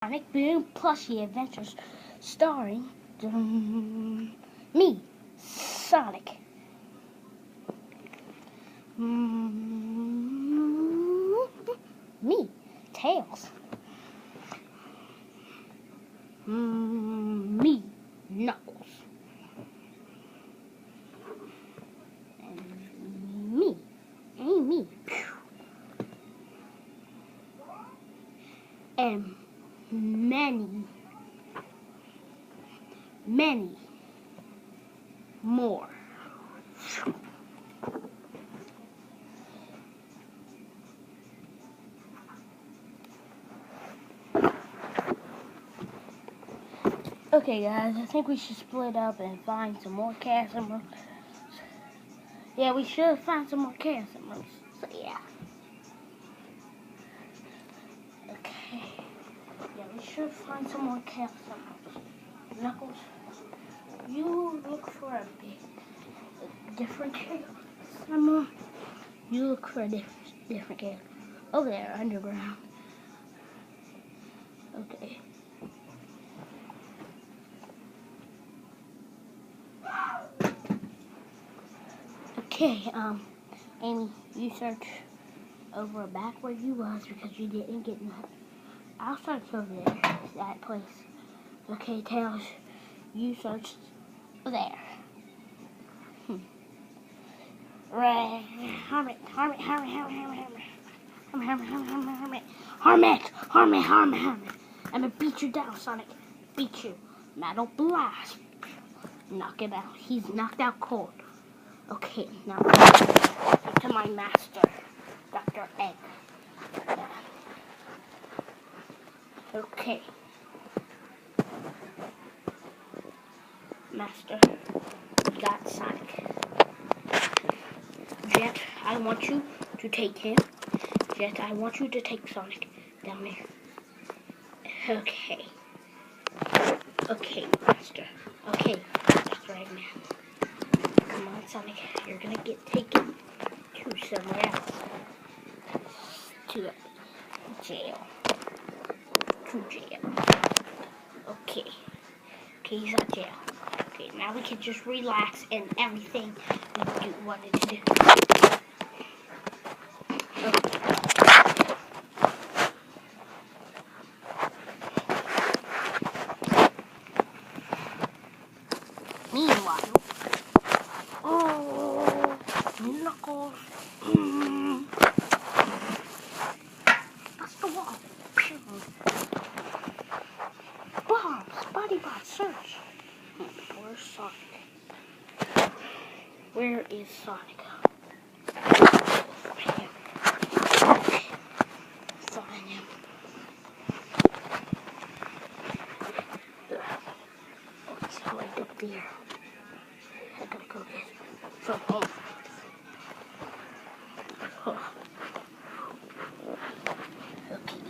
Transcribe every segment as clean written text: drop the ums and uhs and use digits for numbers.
Sonic Boom Plushie Adventures starring me, Sonic. Me, Tails. Me, Knuckles. And me, Amy. And many more. Okay guys, I think we should split up and find some more cast members. Yeah, we should find some more cast members. So yeah. Okay. Yeah, we should find some more cast members. Knuckles, you look for a different cast member. You look for a different cast. Oh, there, underground. Okay. Okay, Amy, you search over back where you was because you didn't get nothing. I'll search over there, that place. Okay, Tails, you search there. Right, Hermit. I'm gonna beat you down, Sonic. Beat you. Metal blast. Knock him out. He's knocked out cold. Okay, now to my master, Dr. Egg. Okay. Master, we got Sonic. Jet, I want you to take him. Jet, I want you to take Sonic down there. Okay. Okay, Master. Okay, that's right, man. Come on, Sonic. You're gonna get taken to somewhere else. To jail. To jail. Okay. Okay, he's at jail. Okay, now we can just relax and everything we wanted to do. Okay. Meanwhile, oh, Knuckles. That's the wall. Bombs, body bots, search. Where's Sonic? Where is Sonic? Find him. Oh, he's right up there. I gotta go get from home. Huh. Okay.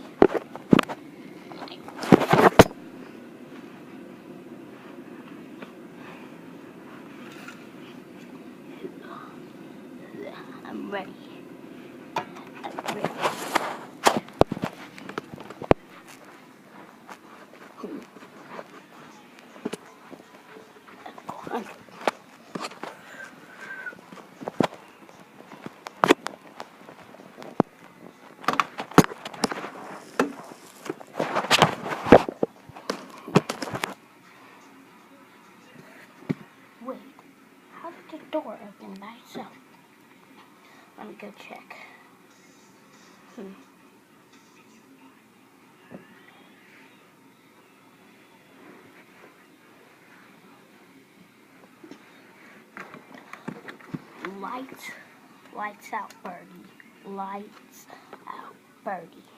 I'm ready. Wait, how did the door open by itself? Let me go check. Lights out, birdie. Lights out, birdie.